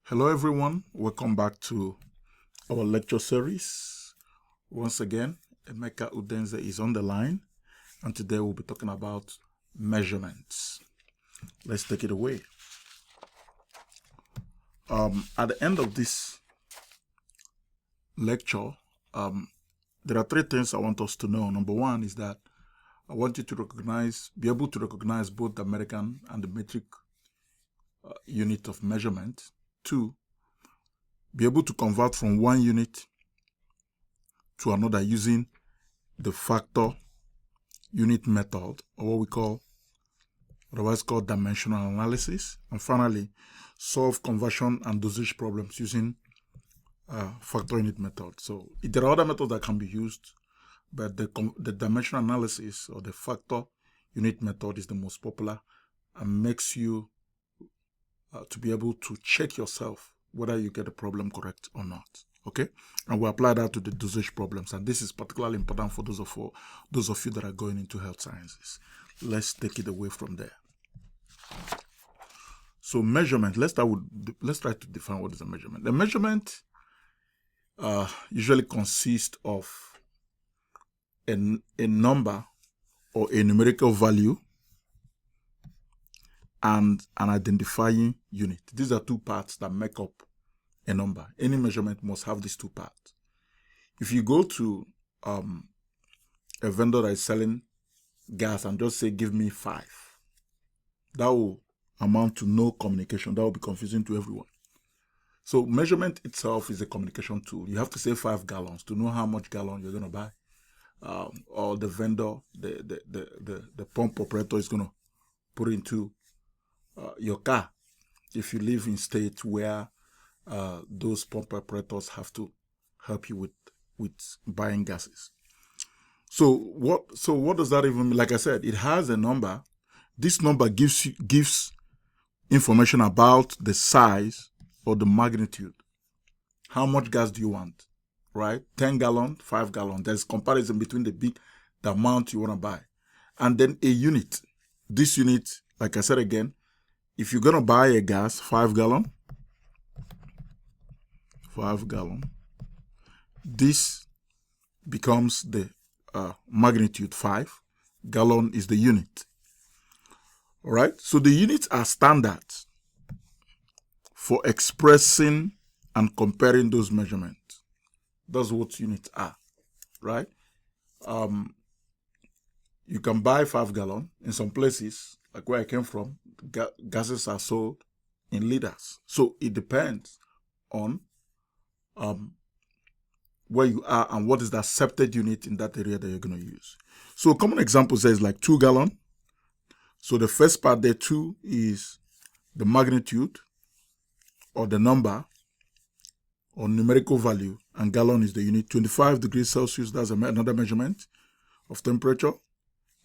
Hello everyone, welcome back to our lecture series. Once again, Emeka Udenze is on the line, and today we'll be talking about measurements. Let's take it away. At the end of this lecture, there are three things I want us to know. Number one is that I want you to be able to recognize both the American and the metric unit of measurement. Two, be able to convert from one unit to another using the factor unit method, or otherwise called dimensional analysis. And finally, solve conversion and dosage problems using factor unit method. So there are other methods that can be used, but the dimensional analysis or the factor unit method is the most popular and makes you to be able to check yourself whether you get the problem correct or not. Okay, and we apply that to the dosage problems, and this is particularly important for those of you that are going into health sciences. Let's take it away from there. So measurement. Let's try to define what is a measurement. The measurement usually consists of a number or a numerical value and an identifying unit. These are two parts that make up a number. Any measurement must have these two parts. If you go to a vendor that is selling gas and just say, give me 5, that will amount to no communication. That will be confusing to everyone. So measurement itself is a communication tool. You have to say 5 gallons to know how much gallon you're going to buy. Or the vendor, the pump operator is going to put into your car if you live in states where those pump operators have to help you with buying gases. So what does that even mean? Like I said, it has a number. This number gives information about the size or the magnitude. How much gas do you want? Right? 10 gallon, 5 gallon. There's comparison between the amount you want to buy. And then a unit. This unit, like I said again, if you're going to buy a gas, 5 gallon, this becomes the magnitude 5. Gallon is the unit. All right. So the units are standards for expressing and comparing those measurements. That's what units are, right? You can buy 5 gallon in some places, like where I came from. Gases are sold in liters. So it depends on where you are and what is the accepted unit in that area that you're going to use. So a common example says like 2 gallon. So the first part there, 2 is the magnitude or the number or numerical value, and gallon is the unit. 25 degrees Celsius, that's another measurement of temperature.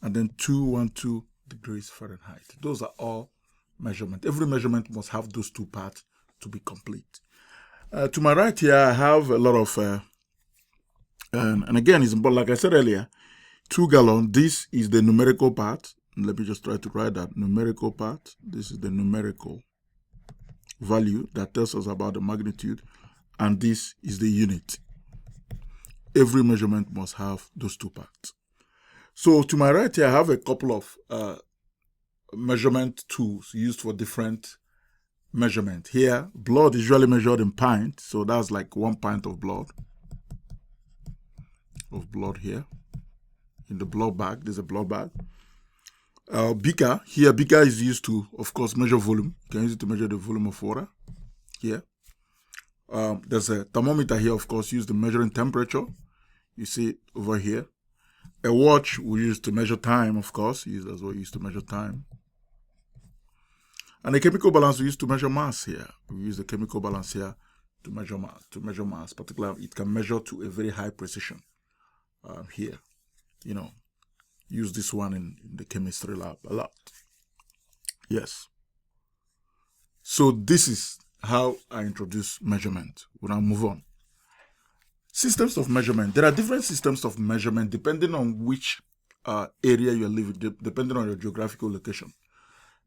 And then 212 degrees Fahrenheit. Those are all measurements. Every measurement must have those two parts to be complete. To my right here, I have a lot of, and again, it's important, like I said earlier, 2 gallon, this is the numerical part. Let me just try to write that numerical part. This is the numerical value that tells us about the magnitude, and this is the unit. Every measurement must have those two parts. So to my right here, I have a couple of measurement tools used for different measurement. Here, blood is usually measured in pints, so that's like 1 pint of blood. Here in the blood bag. There's a blood bag. Beaker is used to, of course, measure volume. You can use it to measure the volume of water. Here, there's a thermometer here, of course, used to measuring temperature. You see it over here. A watch we use to measure time, of course, used to measure time. And a chemical balance we use to measure mass here. We use the chemical balance here to measure mass. Particularly, it can measure to a very high precision. Here, use this one in the chemistry lab a lot. Yes. So this is how I introduce measurement. We'll now move on. Systems of measurement. There are different systems of measurement depending on which area you're living, depending on your geographical location.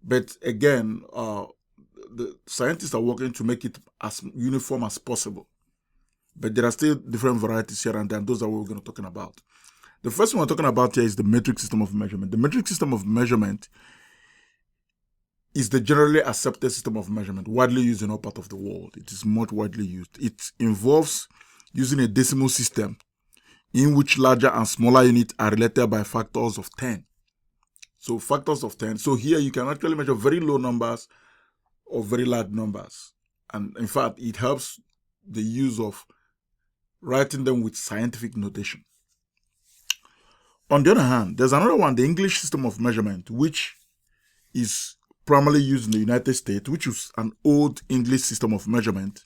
But again, the scientists are working to make it as uniform as possible. But there are still different varieties here and there, and those are what we're going to be talking about. The first one we're talking about here is the metric system of measurement. The metric system of measurement is the generally accepted system of measurement, widely used in all parts of the world. It is much widely used. It involves using a decimal system in which larger and smaller units are related by factors of 10. So factors of 10. So here you can actually measure very low numbers or very large numbers. And in fact, it helps the use of writing them with scientific notation. On the other hand, there's another one, the English system of measurement, which is primarily used in the United States, which is an old English system of measurement.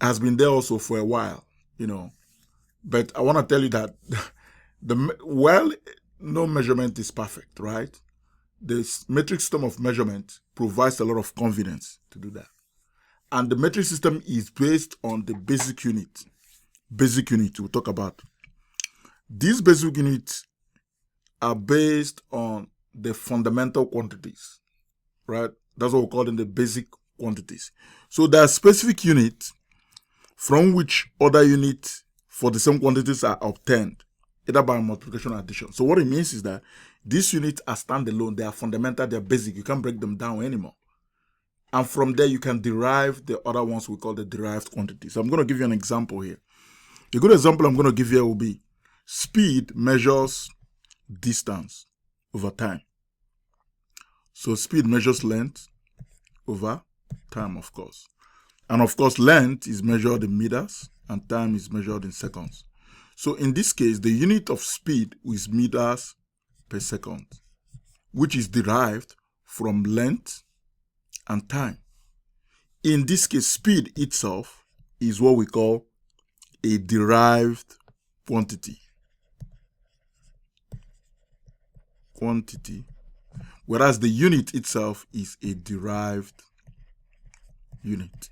Has been there also for a while, But I want to tell you that no measurement is perfect, right? The metric system of measurement provides a lot of confidence to do that. And the metric system is based on the basic unit. Basic unit we'll talk about. These basic units are based on the fundamental quantities, right? That's what we call them, the basic quantities. So there are specific units from which other units for the same quantities are obtained, either by multiplication or addition. So what it means is that these units are standalone, they are fundamental, they are basic. You can't break them down anymore. And from there, you can derive the other ones we call the derived quantities. So I'm going to give you an example here. A good example I'm going to give here will be speed measures distance over time. So speed measures length over time, of course. And of course, length is measured in meters and time is measured in seconds. So in this case, the unit of speed is meters per second, which is derived from length and time. In this case, speed itself is what we call a derived quantity. Whereas the unit itself is a derived unit.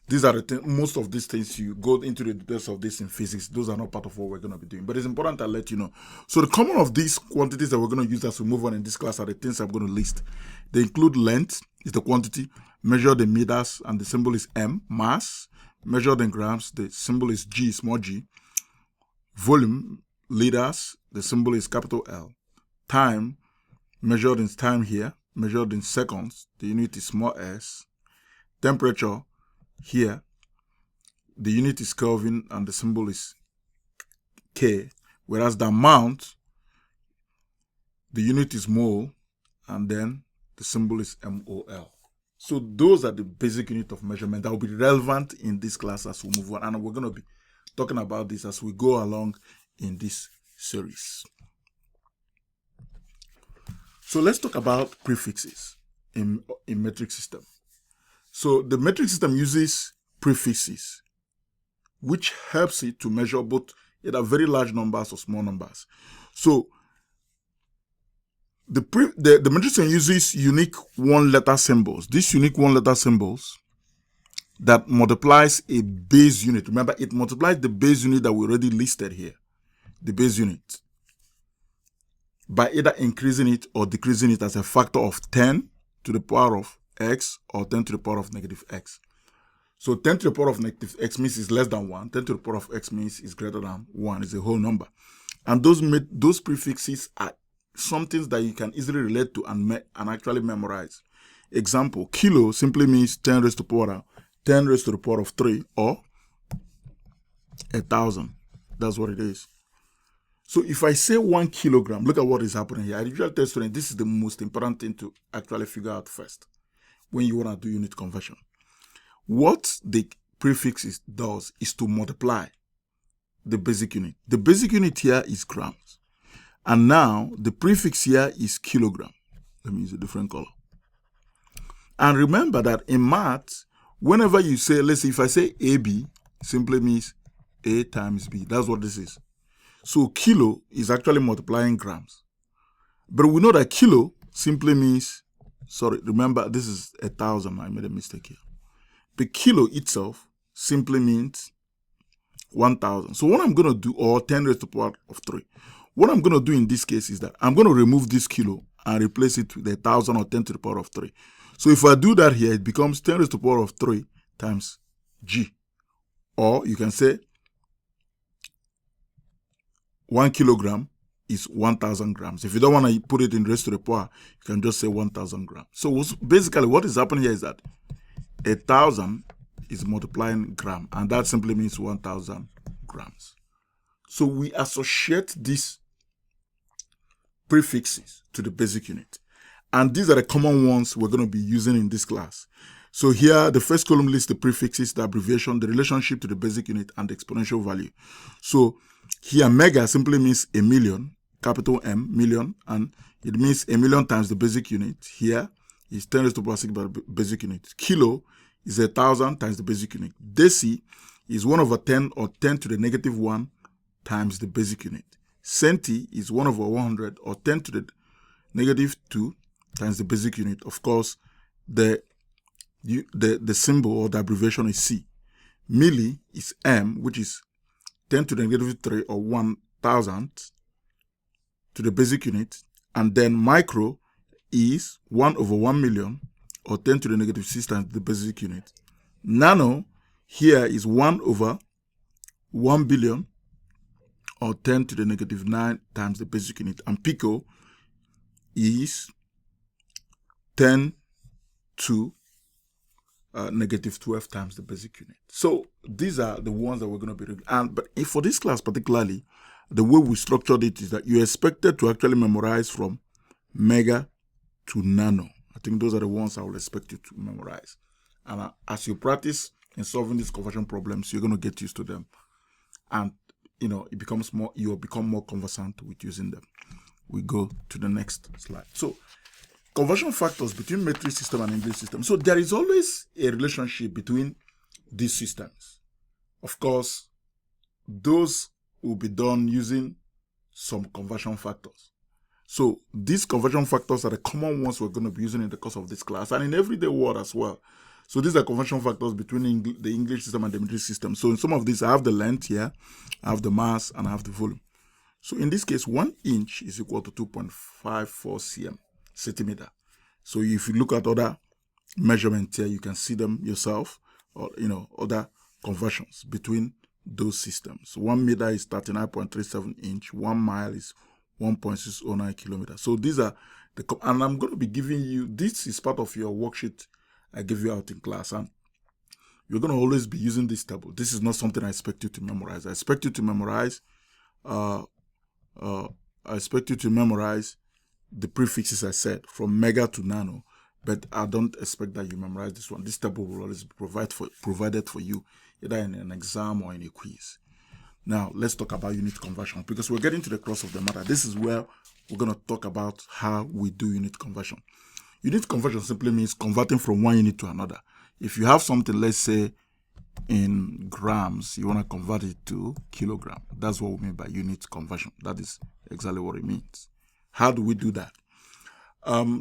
These are most of these things, you go into the details of this in physics. Those are not part of what we're going to be doing. But it's important to let you know. So the common of these quantities that we're going to use as we move on in this class are the things I'm going to list. They include length, is the quantity, measured in meters, and the symbol is M. Mass, measured in grams, the symbol is G, small g. Volume, liters, the symbol is capital L. Time, measured in time here, measured in seconds, the unit is small s. Temperature, here, the unit is Kelvin and the symbol is K, whereas the amount, the unit is mole, and then the symbol is MOL. So those are the basic unit of measurement that will be relevant in this class as we move on, and we're going to be talking about this as we go along in this series. So let's talk about prefixes in metric system. So the metric system uses prefixes, which helps it to measure both either very large numbers or small numbers. So the metric system uses unique one-letter symbols. These unique one-letter symbols that multiplies a base unit. Remember, it multiplies the base unit that we already listed here, the base unit, by either increasing it or decreasing it as a factor of 10 to the power of x or 10 to the power of negative x. So 10 to the power of negative x means it's less than 1. 10 to the power of x means it's greater than 1. It's a whole number. And those prefixes are something that you can easily relate to and actually memorize. Example, kilo simply means 10 raised to the power of 3 or 1,000. That's what it is. So if I say 1 kilogram, look at what is happening here. I usually tell students this is the most important thing to actually figure out first when you want to do unit conversion. What the prefix does is to multiply the basic unit. The basic unit here is grams. And now the prefix here is kilogram. Let me use a different color. And remember that in math, whenever you say, let's say if I say AB, simply means A times B. That's what this is. So kilo is actually multiplying grams. But we know that kilo simply means, remember this is 1,000. I made a mistake here. The kilo itself simply means 1,000. So what I'm going to do, or 10 raised to the power of 3, what I'm going to do in this case is that I'm going to remove this kilo and replace it with 1,000 or 10 to the power of 3. So if I do that here, it becomes 10 raised to the power of 3 times G. Or you can say 1 kilogram is 1,000 grams. If you don't want to put it in raised to the power, you can just say 1,000 grams. So basically what is happening here is that 1,000 is multiplying gram, and that simply means 1,000 grams. So we associate these prefixes to the basic unit. And these are the common ones we're going to be using in this class. So here, the first column lists the prefixes, the abbreviation, the relationship to the basic unit, and the exponential value. So here, mega simply means a million, capital M, million, and it means a million times the basic unit. Here is 10 raised to the power 6 by the basic unit. Kilo is 1,000 times the basic unit. Deci is 1 over 10 or 10 to the negative 1 times the basic unit. Centi is 1 over 100 or 10 to the negative 2 times the basic unit. Of course, the symbol or the abbreviation is C. Milli is M, which is 10 to the negative 3 or 1,000 to the basic unit. And then micro is 1 over 1 million or 10 to the negative 6 times the basic unit. Nano here is 1 over 1 billion or 10 to the negative 9 times the basic unit. And pico is 10 to negative 12 times the basic unit. So these are the ones that we're going to be reading. But for this class particularly, the way we structured it is that you're expected to actually memorize from mega to nano. I think those are the ones I will expect you to memorize. And as you practice in solving these conversion problems, you're going to get used to them. And you'll become more conversant with using them. We go to the next slide. So conversion factors between metric system and English system. So there is always a relationship between these systems. Of course, those will be done using some conversion factors. So these conversion factors are the common ones we're going to be using in the course of this class and in everyday world as well. So these are conversion factors between the English system and the metric system. So in some of these, I have the length here, I have the mass, and I have the volume. So in this case, 1 inch is equal to 2.54 centimeter. So if you look at other measurements here, you can see them yourself, or other conversions between those systems. 1 meter is 39.37 inch. 1 mile is 1.609 kilometers. So these are and I'm going to be giving you, this is part of your worksheet I give you out in class, and you're going to always be using this table. This is not something I expect you to memorize. I expect you to memorize the prefixes I said from mega to nano, but I don't expect that you memorize this one. This table will always be provided for you either in an exam or in a quiz. Now let's talk about unit conversion, because we're getting to the crux of the matter. This is where we're going to talk about how we do unit conversion. Unit conversion simply means converting from one unit to another. If you have something, let's say in grams, you want to convert it to kilogram. That's what we mean by unit conversion. That is exactly what it means. How do we do that?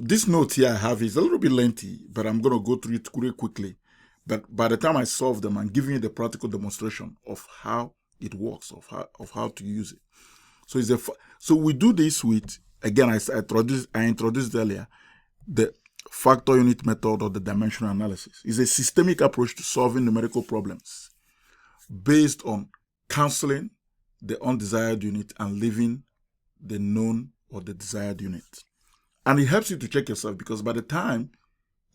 This note here I have is a little bit lengthy, but I'm going to go through it really quickly. But by the time I solve them, I'm giving you the practical demonstration of how it works, of how to use it. So we do this with, again, I introduced earlier, the factor unit method or the dimensional analysis. Is a systemic approach to solving numerical problems based on cancelling the undesired unit and leaving the known or the desired unit. And it helps you to check yourself, because by the time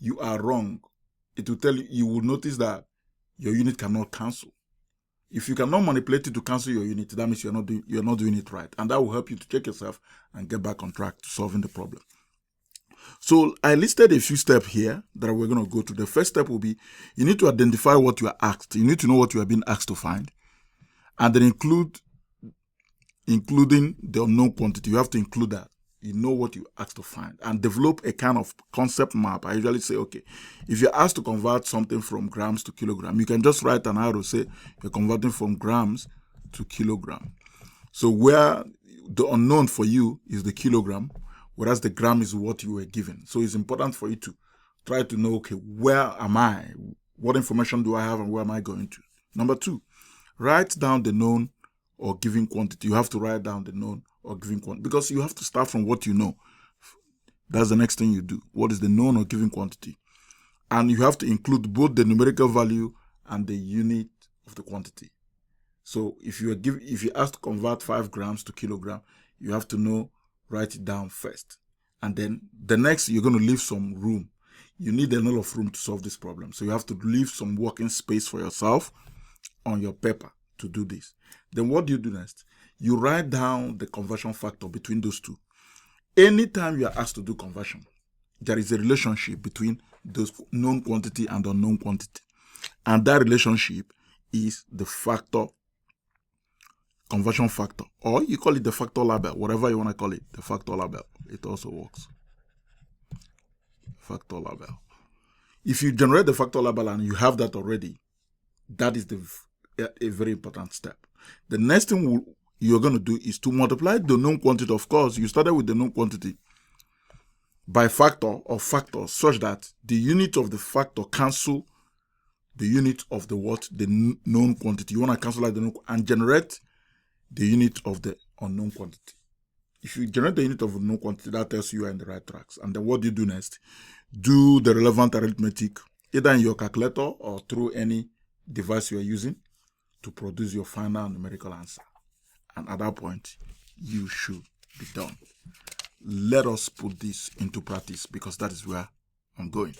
you are wrong, it will tell you, you will notice that your unit cannot cancel. If you cannot manipulate it to cancel your unit, that means you're not doing it right. And that will help you to check yourself and get back on track to solving the problem. So I listed a few steps here that we're going to go to. The first step will be, you need to identify what you are asked. You need to know what you are being asked to find. And then including the unknown quantity. You have to include that. You know what you asked to find, and develop a kind of concept map. I usually say, okay, if you're asked to convert something from grams to kilogram, you can just write an arrow, say you're converting from grams to kilogram. So where the unknown for you is the kilogram, whereas the gram is what you were given. So it's important for you to try to know, okay, where am I? What information do I have and where am I going to? Number 2, write down the known or given quantity. You have to write down the known or given quantity, because you have to start from what you know. That's the next thing you do. What is the known or given quantity? And you have to include both the numerical value and the unit of the quantity. So if you asked to convert 5 grams to kilogram, you have to write it down first. And then the next, you're going to leave some room. You need a lot of room to solve this problem. So you have to leave some working space for yourself on your paper to do this. Then what do you do next? You write down the conversion factor between those two. Anytime you are asked to do conversion, there is a relationship between those known quantity and unknown quantity. And that relationship is the factor, conversion factor, or you call it the factor label, whatever you want to call it, the factor label. It also works. Factor label. If you generate the factor label and you have that already, that is a very important step. The next thing you're going to do is to multiply the known quantity. Of course, you started with the known quantity by factor or factors such that the unit of the factor cancel the unit of the known quantity. You want to cancel out the known and generate the unit of the unknown quantity. If you generate the unit of the known quantity, that tells you are in the right tracks. And then what do you do next? Do the relevant arithmetic either in your calculator or through any device you are using to produce your final numerical answer. And at that point, you should be done. Let us put this into practice because that is where I'm going.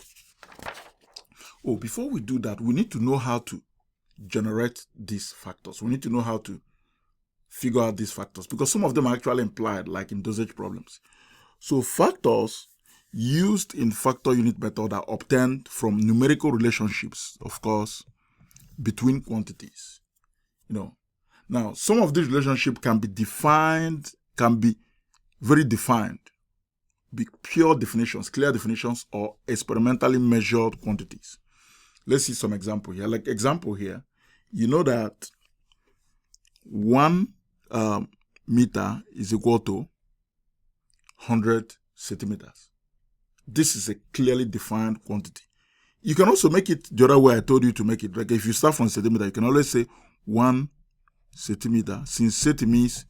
Oh, before we do that, we need to know how to generate these factors. We need to know how to figure out these factors because some of them are actually implied, like in dosage problems. So factors used in factor unit method are obtained from numerical relationships, of course, between quantities. Now, some of these relationships can be defined, can be very defined, be pure definitions, clear definitions, or experimentally measured quantities. Let's see some example here. Like example here, you know that 1 meter is equal to 100 centimeters. This is a clearly defined quantity. You can also make it the other way I told you to make it. Like if you start from centimeter, you can always say 1 centimeter. Since centi means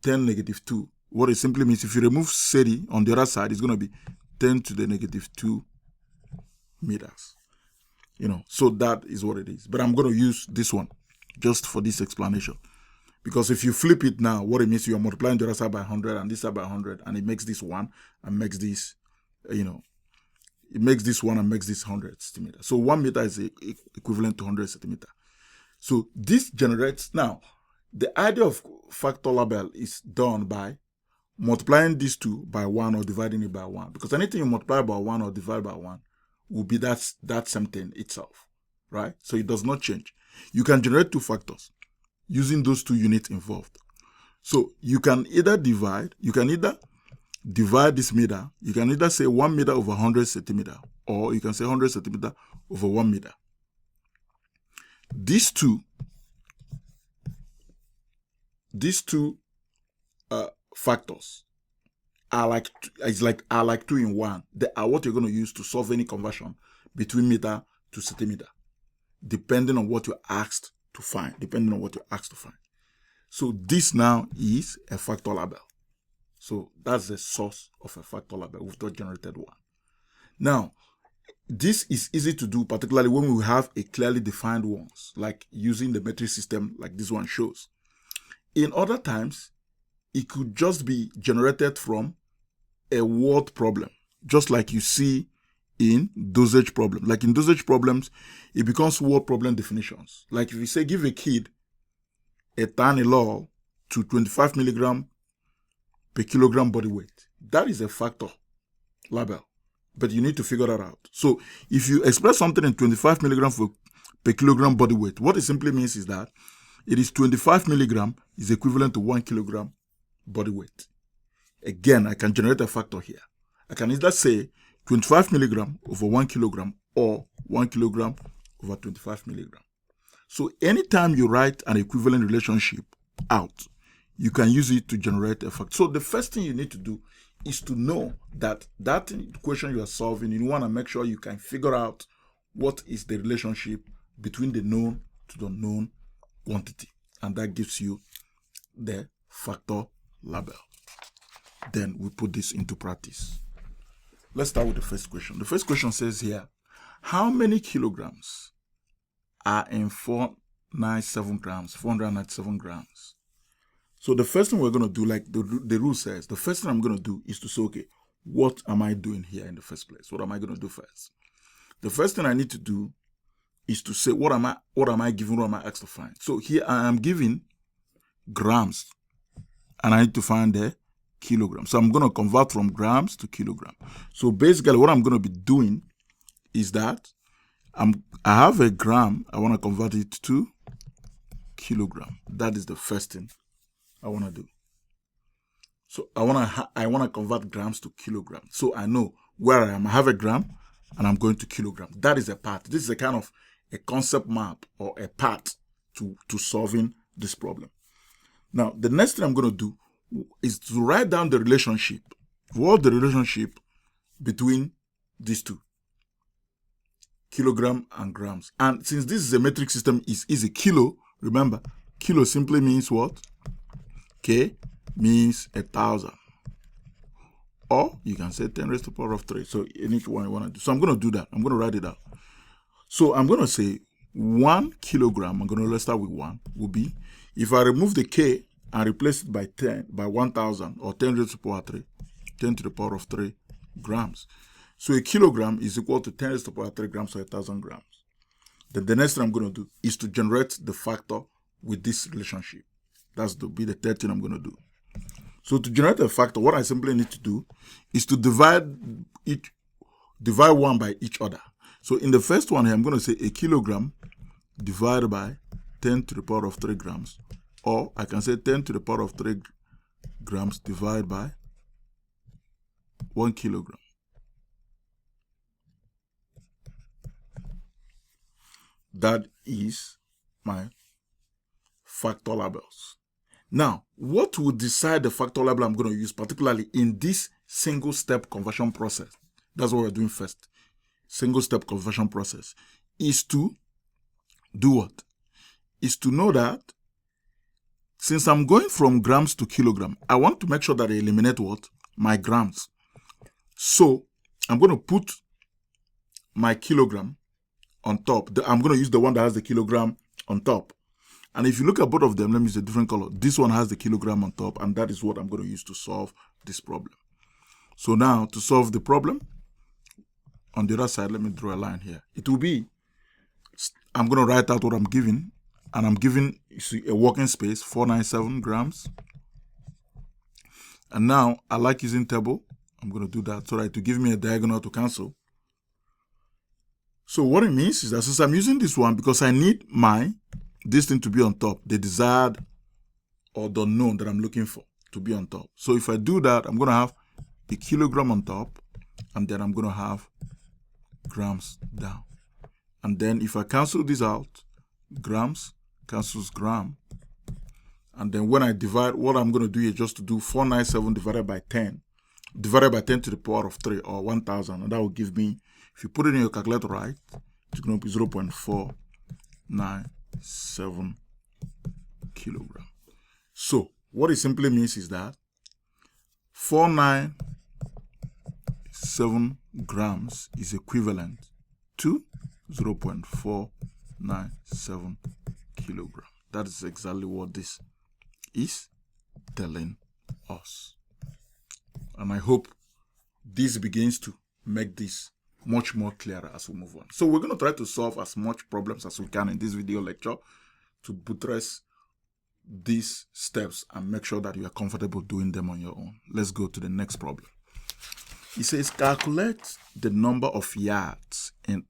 10 negative 2, what it simply means, if you remove centi on the other side, it's going to be 10 to the negative 2 meters. So that is what it is. But I'm going to use this one just for this explanation. Because if you flip it now, what it means, you are multiplying the other side by 100 and this side by 100, and it makes this 1 and makes this, it makes this 1 and makes this 100 centimeters. So 1 meter is equivalent to 100 centimeters. So this generates, now, the idea of factor label is done by multiplying these two by 1 or dividing it by 1. Because anything you multiply by 1 or divide by 1 will be that same thing itself, right? So it does not change. You can generate two factors using those two units involved. So you can either divide this meter, you can either say 1 meter over 100 centimeter, or you can say 100 centimeter over 1 meter. These two factors are like 2 in 1. They are what you're going to use to solve any conversion between meter to centimeter, depending on what you're asked to find. So this now is a factor label. So that's the source of a factor label. We've just generated one. Now, this is easy to do, particularly when we have a clearly defined ones, like using the metric system like this one shows. In other times, it could just be generated from a word problem, just like you see in dosage problem. Like in dosage problems, it becomes word problem definitions. Like if you say give a kid a Tylenol to 25 milligram per kilogram body weight, that is a factor label, but you need to figure that out. So if you express something in 25 milligram per kilogram body weight, what it simply means is that it is 25 milligram is equivalent to 1 kilogram body weight. Again, I can generate a factor here. I can either say 25 milligram over 1 kilogram or 1 kilogram over 25 milligram. So anytime you write an equivalent relationship out, you can use it to generate a factor. So the first thing you need to do is to know that equation you are solving, you want to make sure you can figure out what is the relationship between the known to the unknown quantity. And that gives you the factor label. Then we put this into practice. let's start with the first question. The first question says here, how many kilograms are in 497 grams, 497 grams? So the first thing we're going to do, like the rule says, the first thing I'm going to do is to say, okay, what am I doing here in the first place? What am I going to do first? The first thing I need to do is to say, what am I given, what am I asked to find? So here I am given grams, and I need to find the kilogram. So I'm going to convert from grams to kilogram. So basically what I'm going to be doing is that I have a gram, I want to convert it to kilogram. That is the first thing I want to do. So I want to convert grams to kilogram. So I know where I am. I have a gram and I'm going to kilogram. That is a part. This is a kind of a concept map or a path to solving this problem. Now, the next thing I'm going to do is to write down the relationship. What the relationship between these two, kilogram and grams. And since this is a metric system, is a kilo. Remember, kilo simply means what? K means 1,000. Or you can say 10 raised to the power of 3. So any one you want to do. So I'm going to do that. I'm going to write it out. So I'm going to say 1 kilogram. Let's start with 1. Will be, if I remove the K and replace it by 1,000 or 10 raised to the power of 3, 10 to the power of 3 grams. So a kilogram is equal to 10 raised to the power of 3 grams or 1,000 grams. Then the next thing I'm going to do is to generate the factor with this relationship. That's to be the third thing I'm going to do. So to generate a factor, what I simply need to do is to divide 1 by each other. So in the first one here, I'm going to say a kilogram divided by 10 to the power of 3 grams. Or I can say 10 to the power of 3 grams divided by 1 kilogram. That is my factor labels. Now, what will decide the factor label I'm going to use, particularly in this single-step conversion process? That's what we're doing first. Single-step conversion process is to do what? Is to know that since I'm going from grams to kilogram, I want to make sure that I eliminate what? My grams. So I'm going to put my kilogram on top. I'm going to use the one that has the kilogram on top. And if you look at both of them, let me use a different color. This one has the kilogram on top, and that is what I'm going to use to solve this problem. So now, to solve the problem, on the other side, let me draw a line here. It will be, I'm going to write out what I'm giving, and I'm giving a working space, 497 grams. And now, I like using table. I'm going to do that so that it will give me a diagonal to cancel. So what it means is that since I'm using this one, because I need this thing to be on top, the desired or the known that I'm looking for to be on top. So if I do that, I'm going to have a kilogram on top, and then I'm going to have grams down. And then if I cancel this out, grams cancels gram. And then when I divide, what I'm going to do is just to do 497 divided by 10 to the power of 3, or 1,000. And that will give me, if you put it in your calculator right, it's going to be 0.497 kilogram. So what it simply means is that 497 grams is equivalent to 0.497 kilogram. That is exactly what this is telling us. And I hope this begins to make this much more clearer as we move on. So we're going to try to solve as much problems as we can in this video lecture to buttress these steps and make sure that you are comfortable doing them on your own. Let's go to the next problem. It says calculate the number of yards in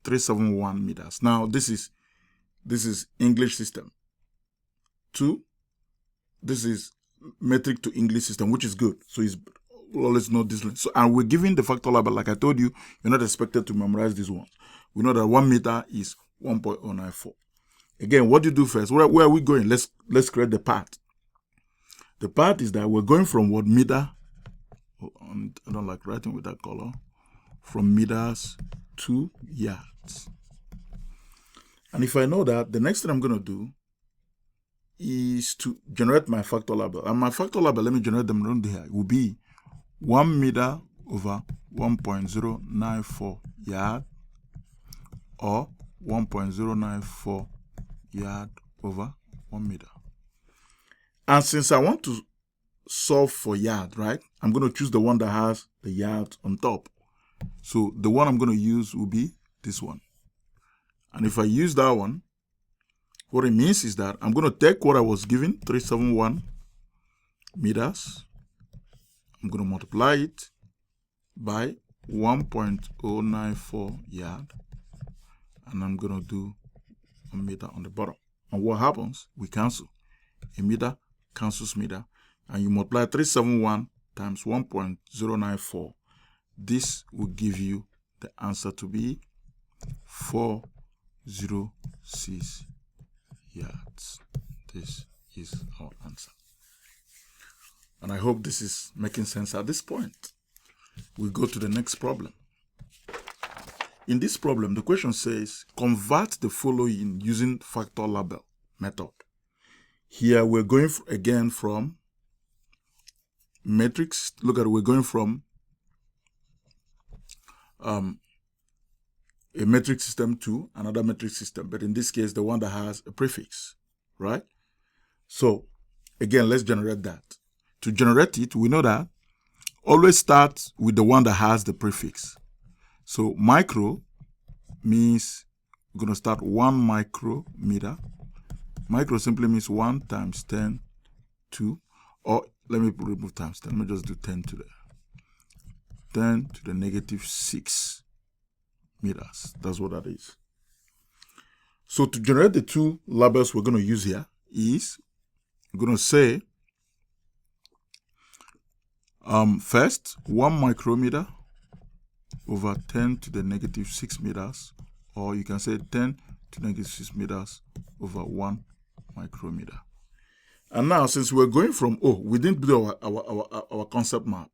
371 meters. Now this is English system. 2, this is metric to English system, which is good. So it's always know this one. So, and we're giving the factor label. Like I told you, you're not expected to memorize these ones. We know that 1 meter is 1.094. Again, what do you do first? Where are we going? Let's create the path. The path is that we're going from what meter. Oh, I don't like writing with that color. From meters to yards. And if I know that, the next thing I'm going to do is to generate my factor label. And my factor label, let me generate them around here. It will be 1 meter over 1.094 yard, or 1.094 yard over 1 meter. And since I want to solve for yard, right, I'm going to choose the one that has the yard on top. So the one I'm going to use will be this one. And if I use that one, what it means is that I'm going to take what I was given, 371 meters. I'm going to multiply it by 1.094 yard. And I'm going to do 1 meter on the bottom. And what happens? We cancel. A meter cancels meter. And you multiply 371 times 1.094. This will give you the answer to be 406 yards. This is our answer. And I hope this is making sense at this point. We go to the next problem. In this problem, the question says, convert the following using factor label method. Here we're going again from matrix. Look at it, we're going from a metric system to another metric system, but in this case, the one that has a prefix, right? So again, let's generate that. To generate it, we know that always start with the one that has the prefix. So micro means we're going to start 1 micrometer. Micro simply means 1 times 10 to, or let me remove times 10. Let me just do 10 to the 10 to the negative 6 meters. That's what that is. So to generate the two labels we're going to use here is, we're going to say, first, 1 micrometer over 10 to the negative 6 meters, or you can say 10 to negative 6 meters over 1 micrometer. And now, since we're going from, we didn't do our concept map,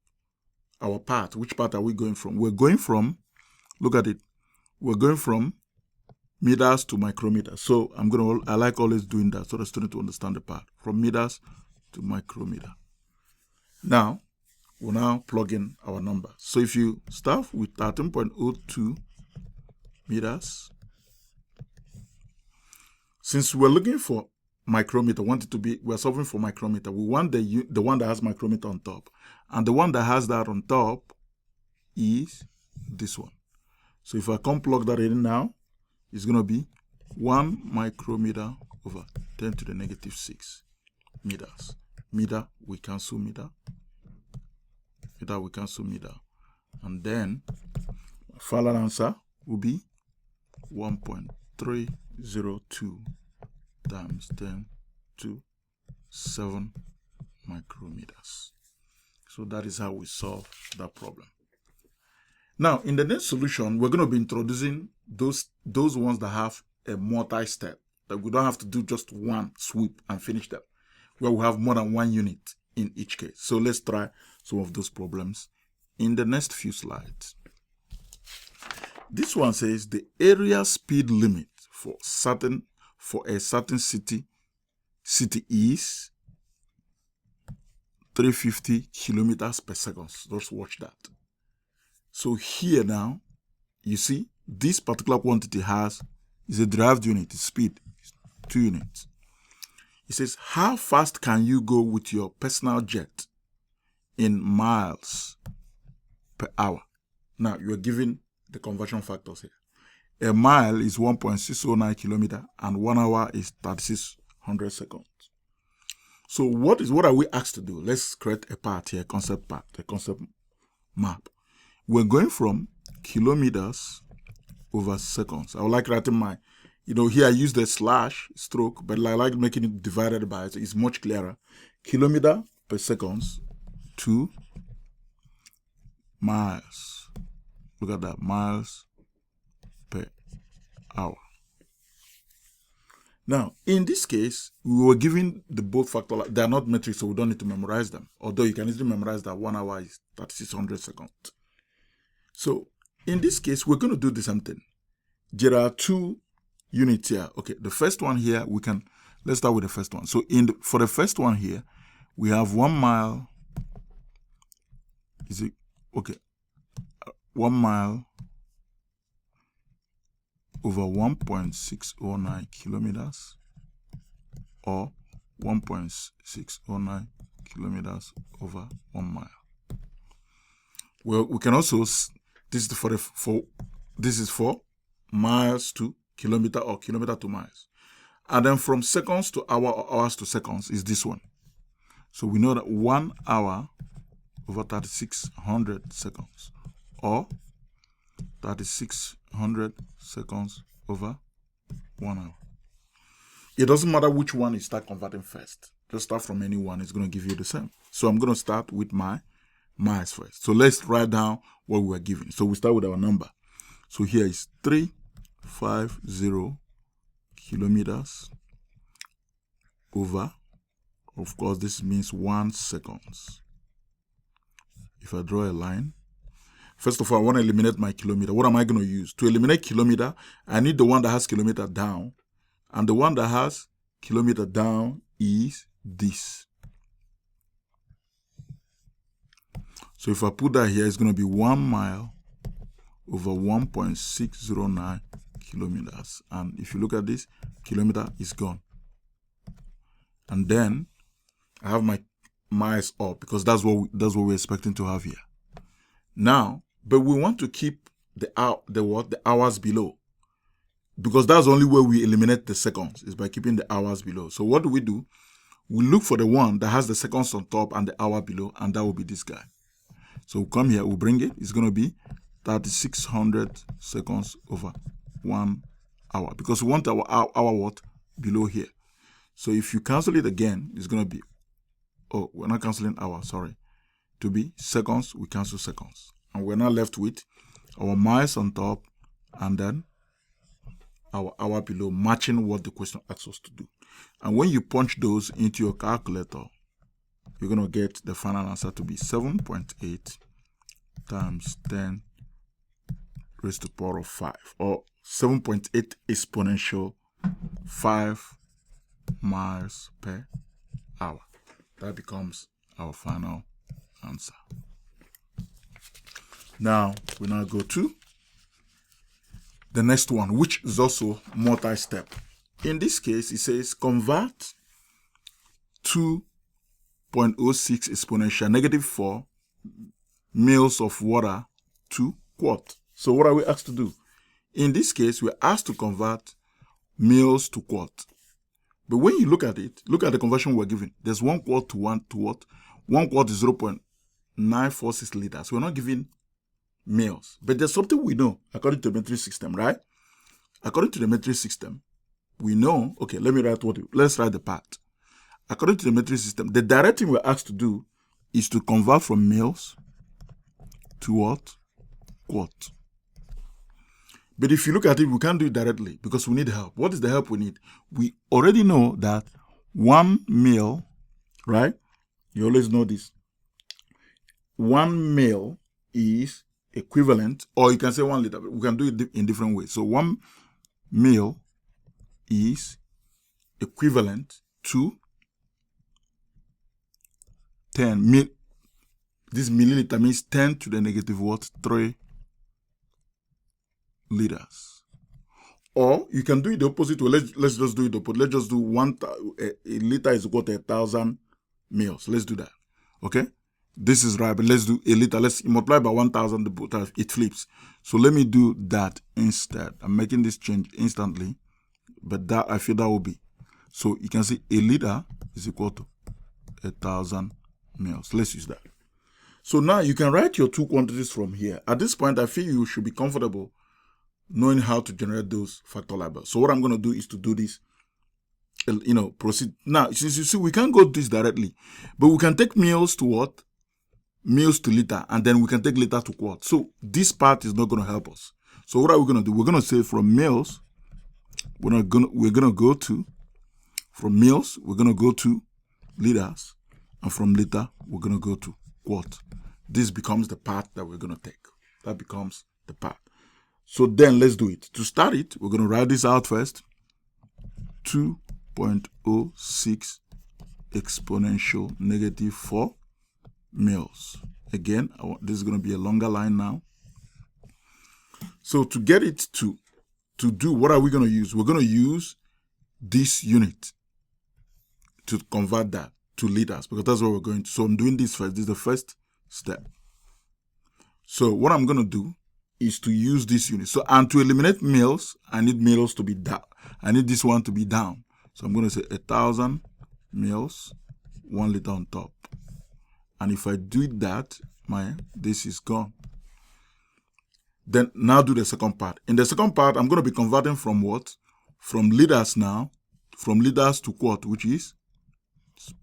our part. Which part are we going from? We're going from, look at it, we're going from meters to micrometers. So I like always doing that so the student to understand the part, from meters to micrometer. Now, we'll now plug in our number. So if you start with 13.02 meters, since we're looking for micrometer, we're solving for micrometer, we want the one that has micrometer on top. And the one that has that on top is this one. So if I come plug that in now, it's going to be 1 micrometer over 10 to the negative 6 meters. Meter, we cancel meter. Meter, we cancel meter. And then, final answer will be 1.302 times 10 to 7 micrometers. So that is how we solve that problem. Now, in the next solution, we're going to be introducing those ones that have a multi-step, that we don't have to do just one sweep and finish them, where we have more than one unit in each case. So let's try some of those problems in the next few slides. This one says the area speed limit for a certain city is 350 kilometers per second. Just watch that. So here now, you see, this particular quantity is a derived unit, it's speed, 2 units. It says, how fast can you go with your personal jet in miles per hour? Now, you're given the conversion factors here. A mile is 1.609 kilometers and 1 hour is 3600 seconds. So what are we asked to do? Let's create a part here, a concept map. We're going from kilometers over seconds. I would like writing my, here I use the slash stroke, but I like making it divided by, so it's much clearer. Kilometer per seconds to miles. Look at that, miles per hour. Now, in this case, we were given the both factor. They are not metric, so we don't need to memorize them. Although you can easily memorize that 1 hour is 3600 seconds. So, in this case, we're going to do the same thing. There are 2 units here. Okay, the first one here, let's start with the first one. So, for the first one here, we have 1 mile. Okay. 1 mile over 1.609 kilometers, or 1.609 kilometers over 1 mile. Well, we can also, this is for miles to kilometer or kilometer to miles. And then from seconds to hour or hours to seconds is this one. So we know that 1 hour over 3600 seconds, or 3600 seconds over 1 hour. It doesn't matter which one you start converting first. Just start from any one. It's going to give you the same. So I'm going to start with my miles first. So let's write down what we were given. So we start with our number. So here is 350 kilometers over, of course, this means 1 second. If I draw a line, first of all, I want to eliminate my kilometer. What am I going to use? To eliminate kilometer, I need the one that has kilometer down. And the one that has kilometer down is this. So if I put that here, it's going to be 1 mile over 1.609 kilometers. And if you look at this, kilometer is gone. And then I have my miles up because that's what we're expecting to have here. Now, but we want to keep the hours below, because that's the only way we eliminate the seconds, is by keeping the hours below. So what do? We look for the one that has the seconds on top and the hour below, and that will be this guy. So we'll come here, we'll bring it. It's going to be 3600 seconds over 1 hour, because we want our what? Below here. So if you cancel it again, it's going to be, oh, we're not canceling hour, sorry. To be seconds, we cancel seconds. And we're now left with our miles on top and then our hour below, matching what the question asks us to do. And when you punch those into your calculator, you're going to get the final answer to be 7.8 times 10 raised to the power of 5, or 7.8 exponential 5 miles per hour. That becomes our final answer. Now, we now go to the next one, which is also multi-step. In this case, it says convert 2.06 exponential -4 mils of water to quart. So what are we asked to do? In this case, we're asked to convert mils to quart. But when you look at it, look at the conversion we're given. There's 1 quart to what? 1 quart is 0.946 liters. We're not giving mils. But there's something we know according to the metric system, right? According to the metric system, we know, okay, let's write the part. According to the metric system, the direct thing we're asked to do is to convert from mils to what? Quart. But if you look at it, we can't do it directly because we need help. What is the help we need? We already know that 1 mil, right? You always know this. 1 mil is equivalent, or you can say 1 liter. We can do it in different ways. So 1 mil is equivalent to 10 mil. This milliliter means 10 to the negative what? 3 liters. Or you can do it the opposite way. Let's just do it the opposite. Let's just do a liter is equal to 1,000 mils. Let's do that. Okay? This is right, but let's do a liter. Let's multiply by 1,000, it flips. So let me do that instead. I'm making this change instantly, but that I feel that will be. So you can see a liter is equal to 1,000 mils. Let's use that. So now you can write your two quantities from here. At this point, I feel you should be comfortable knowing how to generate those factorial. So what I'm going to do is to do this, proceed. Now, since you see, we can't go this directly, but we can take mils to what? Mils to liter, and then we can take liter to quart. So this part is not going to help us. So what are we going to do? We're going to say from mils, we're going to go to, from mils, we're going to go to liters, and from liter, we're going to go to quart. This becomes the part that we're going to take. That becomes the part. So then let's do it. To start it, we're going to write this out first. 2.06 exponential -4 mils. Again, this is going to be a longer line now. So to get it to do, what are we going to use? We're going to use this unit to convert that to liters, because that's what we're going to. So I'm doing this first. This is the first step. So what I'm going to do is to use this unit. So, and to eliminate mils, I need mils to be down. I need this one to be down. So I'm going to say 1,000 mils, 1 liter on top. And if I do that, this is gone. Then now do the second part. In the second part, I'm going to be converting from what? From liters now, from liters to quart, which is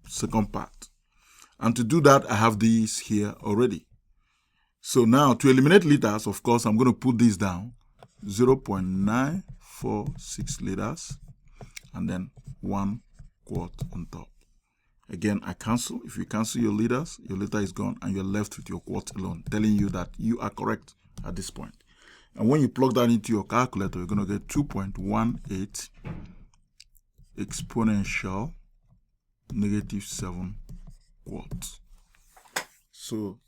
second part. And to do that, I have these here already. So now to eliminate liters, of course, I'm going to put this down, 0.946 liters, and then 1 quart on top. Again, I cancel. If you cancel your liters, your liter is gone, and you're left with your quart alone, telling you that you are correct at this point. And when you plug that into your calculator, you're going to get 2.18 exponential -7 quarts. So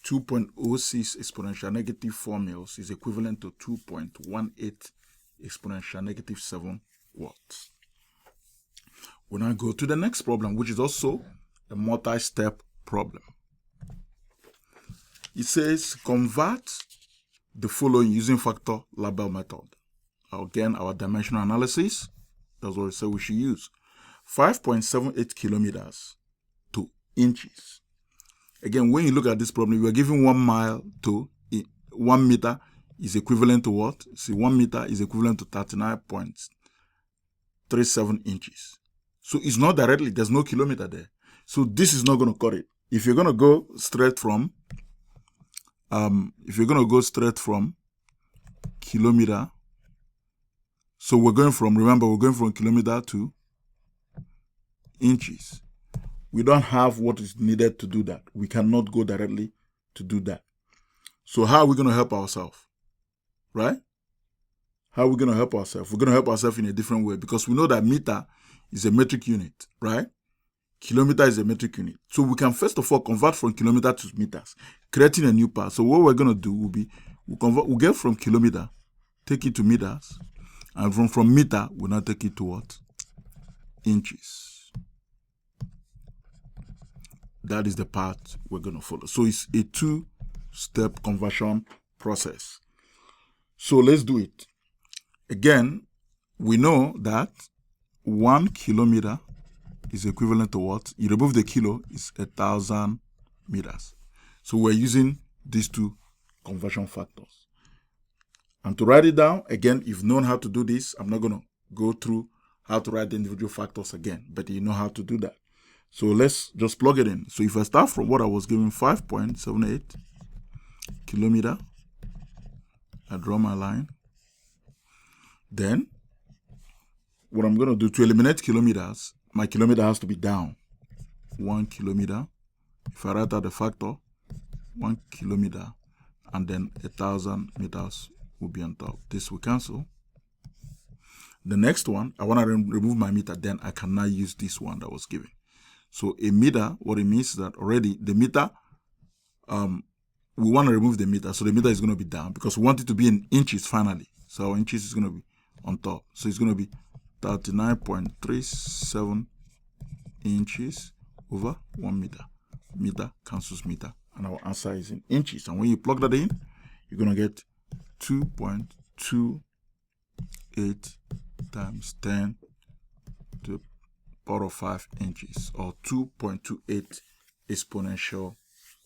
2.06 exponential -4 mils is equivalent to 2.18 exponential -7 watts. We now go to the next problem, which is also a multi-step problem. It says convert the following using factor label method. Again, our dimensional analysis, that's what we say we should use. 5.78 kilometers to inches. Again, when you look at this problem, we are given 1 mile to 1 meter is equivalent to what? See, 1 meter is equivalent to 39.37 inches. So it's not directly, there's no kilometer there. So this is not going to cut it. If you're going to go straight from, kilometer, so we're going from, remember, we're going from kilometer to inches. We don't have what is needed to do that. We cannot go directly to do that. So how are we going to help ourselves? Right? How are we going to help ourselves? We're going to help ourselves in a different way, because we know that meter is a metric unit, right? Kilometer is a metric unit. So we can first of all convert from kilometer to meters, creating a new part. So what we're going to do will be, we'll get from kilometer, take it to meters, and from meter, we'll now take it to what? Inches. That is the part we're going to follow. So it's a 2-step conversion process. So let's do it. Again, we know that 1 kilometer is equivalent to what? You remove the kilo, it's 1,000 meters. So we're using these 2 conversion factors. And to write it down, again, you've known how to do this. I'm not going to go through how to write the individual factors again, but you know how to do that. So let's just plug it in. So if I start from what I was given, 5.78 kilometer, I draw my line. Then what I'm going to do to eliminate kilometers, my kilometer has to be down. 1 kilometer. If I write out the factor, 1 kilometer, and then 1,000 meters will be on top. This will cancel. The next one, I want to remove my meter. Then I can now use this one that was given. So a meter, what it means is that already the meter, we want to remove the meter. So the meter is going to be down because we want it to be in inches finally. So our inches is going to be on top. So it's going to be 39.37 inches over 1 meter. Meter cancels meter. And our answer is in inches. And when you plug that in, you're going to get 2.28 times 10 to the power of 5 inches, or 2.28 exponential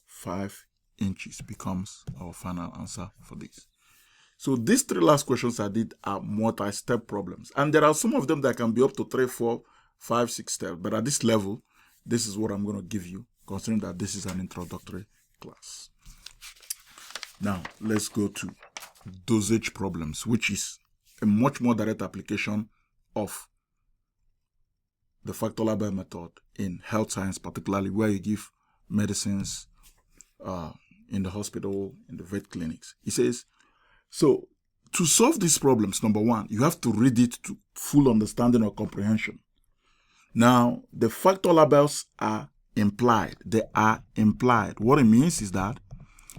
5 inches becomes our final answer for this. So these 3 last questions I did are multi-step problems. And there are some of them that can be up to 3, 4, 5, 6 steps. But at this level, this is what I'm going to give you, considering that this is an introductory class. Now, let's go to dosage problems, which is a much more direct application of the factor label method in health science, particularly where you give medicines in the hospital, in the vet clinics. It says, so to solve these problems, number 1, you have to read it to full understanding or comprehension. Now, the factor labels are implied. They are implied. What it means is that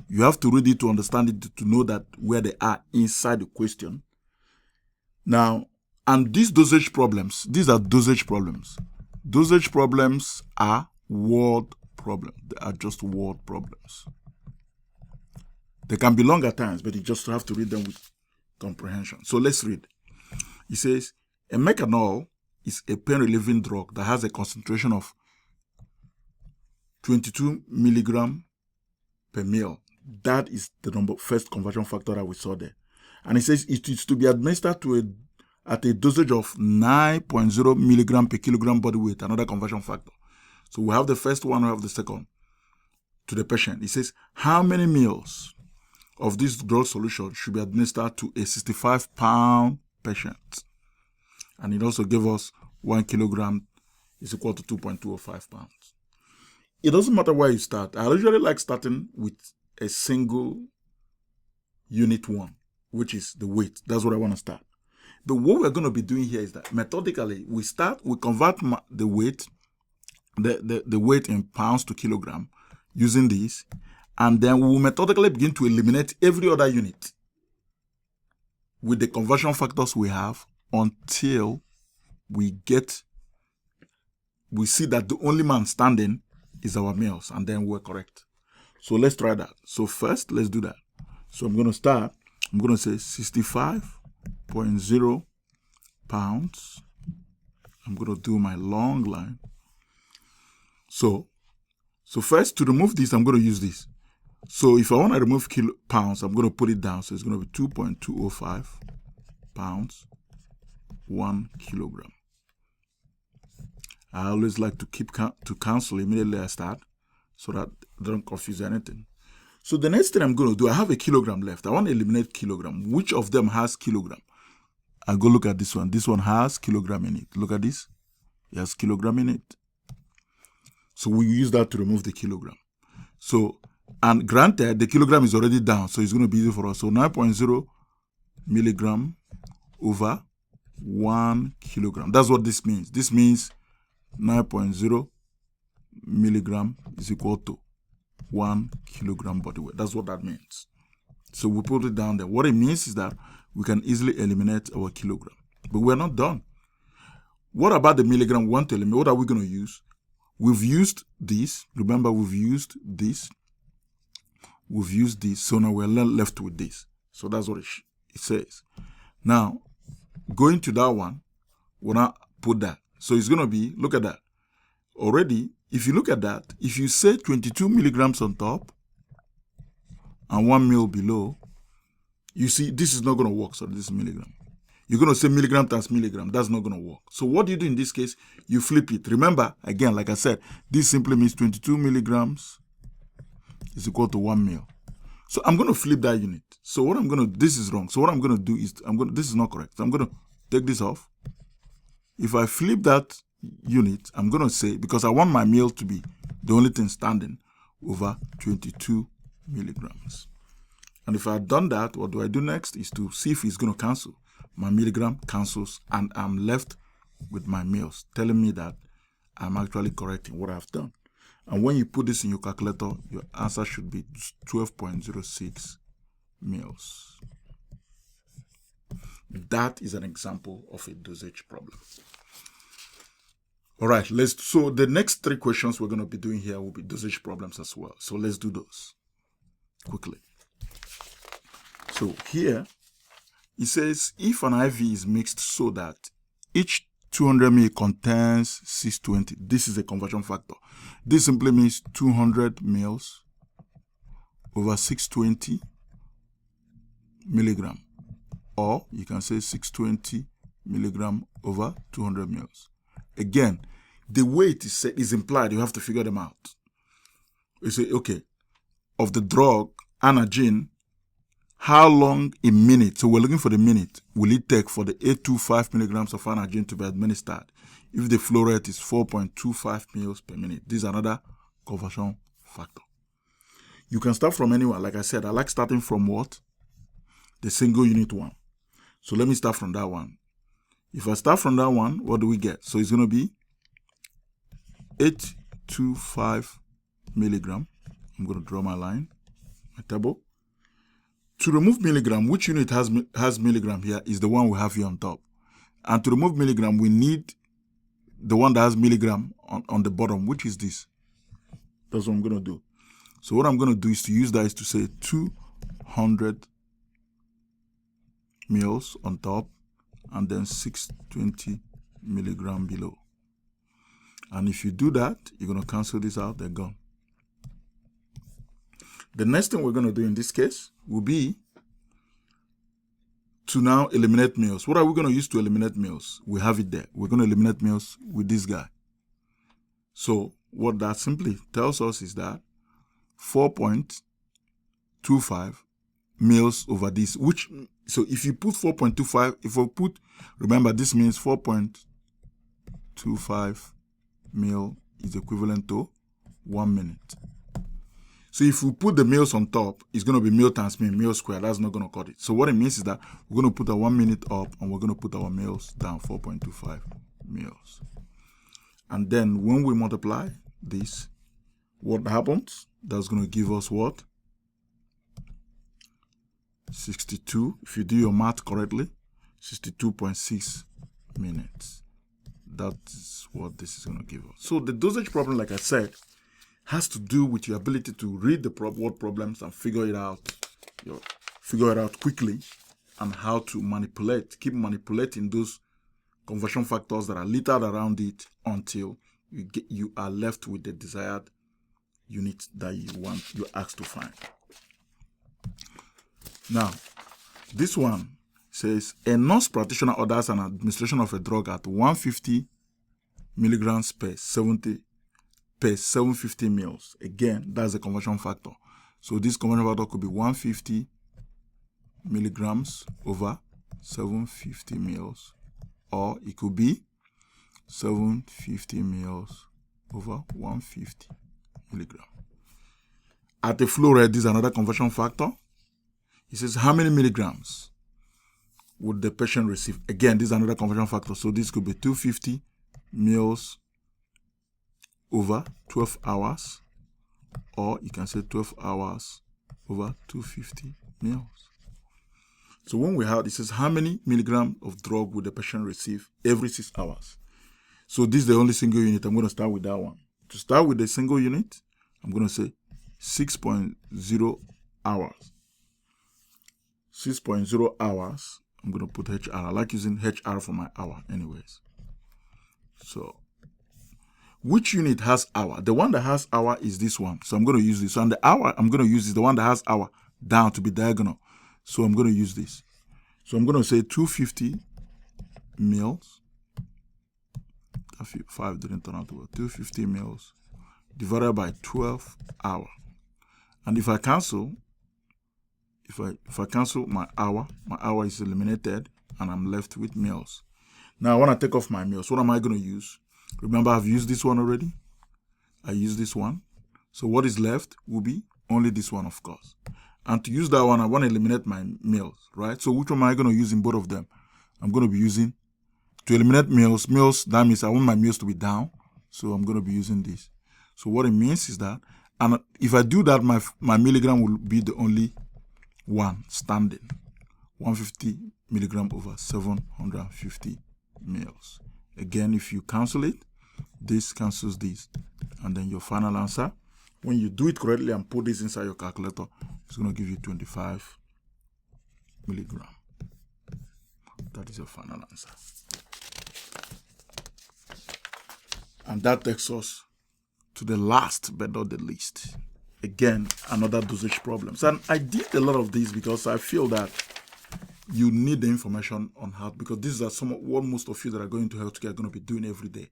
You have to read it to understand it, to know that where they are inside the question. Now, and these dosage problems, these are dosage problems. Dosage problems are word problems. They are just word problems. They can be long at times, but you just have to read them with comprehension. So let's read. It says, a methanol is a pain-relieving drug that has a concentration of 22 milligram per ml. That is the first conversion factor that we saw there. And it says it is to be administered at a dosage of 9.0 milligram per kilogram body weight, another conversion factor. So we have the first one, we have the second to the patient. It says, how many mils of this drug solution should be administered to a 65-pound patient? And it also gave us 1 kilogram is equal to 2.205 pounds. It doesn't matter where you start. I usually like starting with a single unit one, which is the weight. That's what I want to start. But what we're going to be doing here is that methodically, we convert the weight, the weight in pounds to kilogram using this, and then we will methodically begin to eliminate every other unit with the conversion factors we have until we see that the only man standing is our males, and then we're correct. So let's try that. So first, let's do that. So I'm going to start. I'm going to say 65.0 pounds. I'm going to do my long line. So first, to remove this, I'm going to use this. So if I want to remove pounds, I'm going to put it down. So it's going to be 2.205 pounds, 1 kilogram. I always like to to cancel immediately I start so that I don't confuse anything. So the next thing I'm going to do, I have a kilogram left. I want to eliminate kilogram. Which of them has kilogram? I'll go look at this one. This one has kilogram in it. Look at this. It has kilogram in it. So we use that to remove the kilogram. So, and granted, the kilogram is already down, so it's going to be easy for us. So 9.0 milligram over 1 kilogram. That's what this means. This means 9.0 milligram is equal to 1 kilogram body weight. That's what that means. So we put it down there. What it means is that we can easily eliminate our kilogram. But we're not done. What about the milligram we want to eliminate? What are we going to use? We've used this. Remember, we've used this. We've used this. So now we're left with this. So that's what it says. Now, going to that one, we'll not put that. So it's going to be, look at that. Already, if you look at that, if you say 22 milligrams on top and 1 mil below, you see this is not going to work. So this is milligram. You're going to say milligram times milligram. That's not going to work. So what do you do in this case? You flip it. Remember, again, like I said, this simply means 22 milligrams is equal to 1 mil. So I'm going to flip that unit. So what I'm going to, this is wrong. So what I'm going to do is, this is not correct. So I'm going to take this off. If I flip that unit, I'm going to say, because I want my mil to be the only thing standing, over 22 milligrams. And if I've done that, what do I do next is to see if it's going to cancel. My milligram cancels, and I'm left with my mils, telling me that I'm actually correct in what I've done. And when you put this in your calculator, your answer should be 12.06 mils. That is an example of a dosage problem. All right, so the next 3 questions we're going to be doing here will be dosage problems as well. So let's do those quickly. So here, it says if an IV is mixed so that each 200 ml contains 620, this is a conversion factor. This simply means 200 mils over 620 milligram. Or you can say 620 milligram over 200 mils. Again, the weight is implied. You have to figure them out. You say, okay, of the drug, anagin, how long in minutes? So we're looking for the minute. Will it take for the 825 milligrams of anagin to be administered if the flow rate is 4.25 mils per minute? This is another conversion factor. You can start from anywhere. Like I said, I like starting from what? The single unit one. So let me start from that one. If I start from that one, what do we get? So it's going to be 825 milligram. I'm going to draw my line. my table. To remove milligram, which unit has milligram here is the one we have here on top. And to remove milligram, we need the one that has milligram on the bottom, which is this. That's what I'm going to do. So what I'm going to do is to use that is to say 200 mils on top and then 620 milligram below. And if you do that, you're going to cancel this out, they're gone. The next thing we're going to do in this case will be to now eliminate mils. What are we going to use to eliminate mils? We have it there. We're going to eliminate mils with this guy. So what that simply tells us is that 4.25 mils over this, which, so if you put 4.25, if we put, remember this means 4.25 mil is equivalent to 1 minute. So if we put the mils on top, it's going to be mil times mil squared. That's not going to cut it. So what it means is that we're going to put our 1 minute up and we're going to put our mils down, 4.25 mils. And then when we multiply this, what happens? That's going to give us what? 62. If you do your math correctly, 62.6 minutes. That's what this is going to give us. So the dosage problem, like I said, has to do with your ability to read the word problems and figure it out quickly, and how to keep manipulating those conversion factors that are littered around it until you are left with the desired unit that you're asked to find. Now, this one says a nurse practitioner orders an administration of a drug at 150 milligrams per 750 mils. Again, that's the conversion factor. So this conversion factor could be 150 milligrams over 750 mils, or it could be 750 mils over 150 milligram. At a flow rate, this is another conversion factor. It says how many milligrams would the patient receive? Again, this is another conversion factor. So this could be 250 mils over 12 hours, or you can say 12 hours over 250 mils. So when we have, it says how many milligrams of drug would the patient receive every 6 hours? So this is the only single unit. I'm going to start with that one. To start with the single unit, I'm going to say 6.0 hours. 6.0 hours, I'm going to put HR. I like using HR for my hour anyways. So which unit has hour? The one that has hour is this one. So I'm going to use this. So and the hour I'm going to use is the one that has hour down to be diagonal. So I'm going to use this. So I'm going to say 250 mils. 5 didn't turn out to work. 250 mils divided by 12 hours. And if I cancel, if I cancel my hour is eliminated and I'm left with mils. Now I want to take off my mils. What am I going to use? Remember, I've used this one already. I used this one. So what is left will be only this one, of course. And to use that one, I want to eliminate my mils, right? So which one am I going to use in both of them? I'm going to be using, to eliminate mils, that means I want my mils to be down. So I'm going to be using this. So what it means is that, and if I do that, my milligram will be the only one standing. 150 milligram over 750 mils. Again, if you cancel it, this cancels this. And then your final answer, when you do it correctly and put this inside your calculator, it's going to give you 25 milligram. That is your final answer. And that takes us to the last but not the least. Again, another dosage problems. And I did a lot of these because I feel that you need the information on how, because these are what most of you that are going to healthcare are going to be doing every day.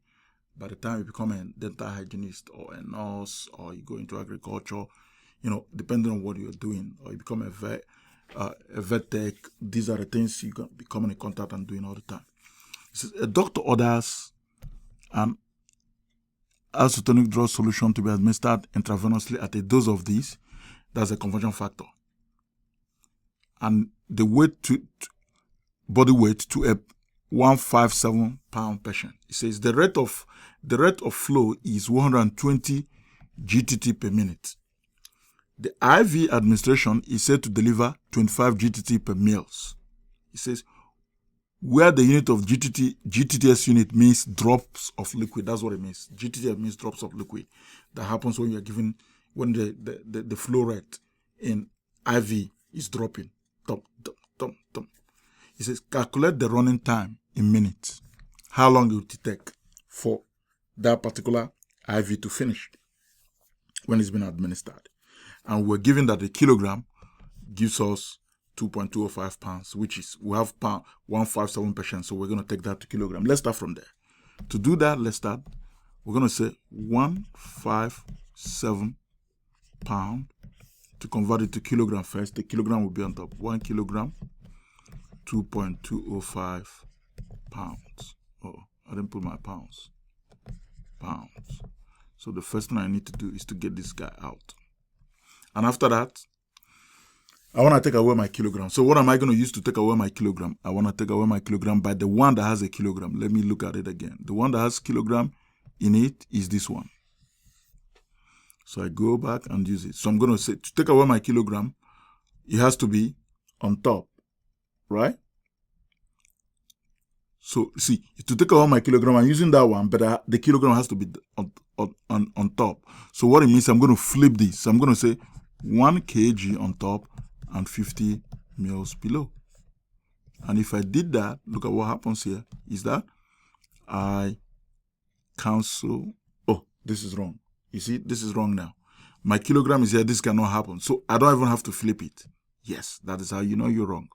By the time you become a dental hygienist or a nurse, or you go into agriculture, depending on what you're doing, or you become a vet tech, these are the things you're going to be coming in contact and doing all the time. A doctor orders an isotonic drug solution to be administered intravenously at a dose of this. That's a conversion factor. And the body weight to a 157 pound patient. It says the rate of flow is 120 GTT per minute. The IV administration is said to deliver 25 GTT per mils. It says where the unit of GTTS unit means drops of liquid. That's what it means. GTTS means drops of liquid. That happens when you are given, when the flow rate in IV is dropping. Dump. It says calculate the running time in minutes. How long it will take for that particular IV to finish when it's been administered. And we're given that a kilogram gives us 2.205 pounds, which is, we have 157%, so we're going to take that to kilogram. Let's start from there. To do that, let's start. We're going to say 157 pound. To convert it to kilogram first, the kilogram will be on top. 1 kilogram, 2.205 pounds. Oh, I didn't put my pounds. So the first thing I need to do is to get this guy out. And after that, I want to take away my kilogram. So what am I going to use to take away my kilogram? I want to take away my kilogram by the one that has a kilogram. Let me look at it again. The one that has kilogram in it is this one. So I go back and use it. So I'm going to say, to take away my kilogram, it has to be on top, right? So see, to take away my kilogram, I'm using that one, but the kilogram has to be on top. So what it means, I'm going to flip this. So I'm going to say 1 kg on top and 50 mils below. And if I did that, look at what happens here, is that I cancel. Oh, this is wrong. You see, this is wrong now. My kilogram is here. This cannot happen. So I don't even have to flip it. Yes, that is how you know you're wrong.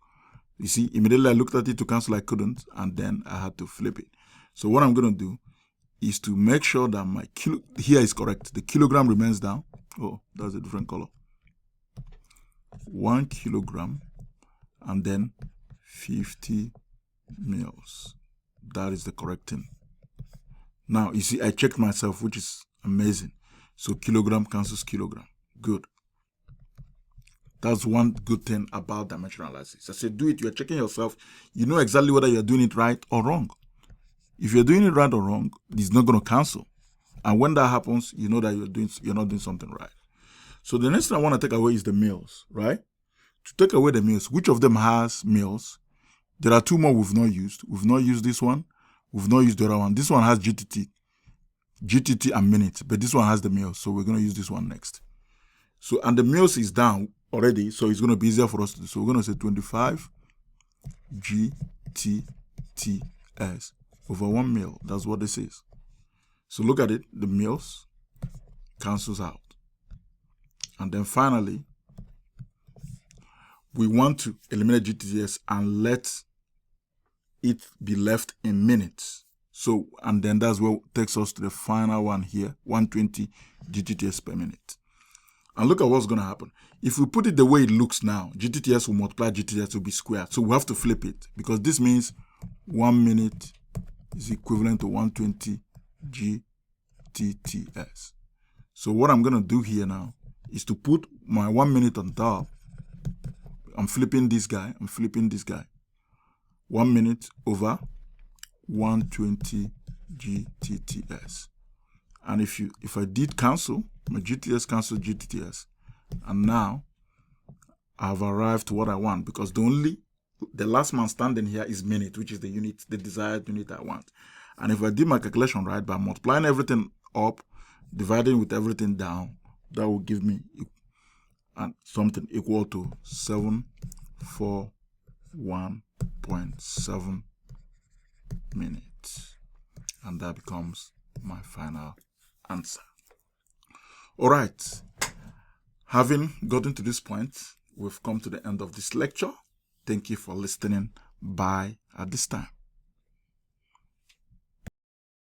You see, immediately I looked at it to cancel, I couldn't, and then I had to flip it. So what I'm going to do is to make sure that my here is correct. The kilogram remains down. Oh, that's a different color. 1 kilogram and then 50 mils. That is the correct thing. Now, you see, I checked myself, which is amazing. So kilogram cancels kilogram. Good. That's one good thing about dimension analysis. I said, do it. You're checking yourself. You know exactly whether you're doing it right or wrong. If you're doing it right or wrong, it's not going to cancel. And when that happens, you know that you're not doing something right. So the next thing I want to take away is the mils, right? To take away the mils, which of them has mils? There are 2 more we've not used. We've not used this one. We've not used the other one. This one has GTT and minutes, but this one has the mils. So we're going to use this one next. So, and the mils is down already, so it's going to be easier for us to do. So we're going to say 25 GTTS over 1 mil. That's what this is. So look at it. The mils cancels out. And then finally, we want to eliminate GTTS and let it be left in minutes. So, and then that's what takes us to the final one here, 120 GTTS per minute. And look at what's going to happen. If we put it the way it looks now, GTTS will multiply GTTS will be squared. So we have to flip it, because this means 1 minute is equivalent to 120 GTTS. So what I'm going to do here now is to put my 1 minute on top. I'm flipping this guy. 1 minute over 120 GTTS. And if I did cancel, my GTTS cancel GTTS. And now I've arrived to what I want, because the last man standing here is minute, which is the unit, the desired unit I want. And if I did my calculation right by multiplying everything up, dividing with everything down, that will give me something equal to 741.7 minutes. And that becomes my final answer. All right. Having gotten to this point, we've come to the end of this lecture. Thank you for listening. Bye at this time.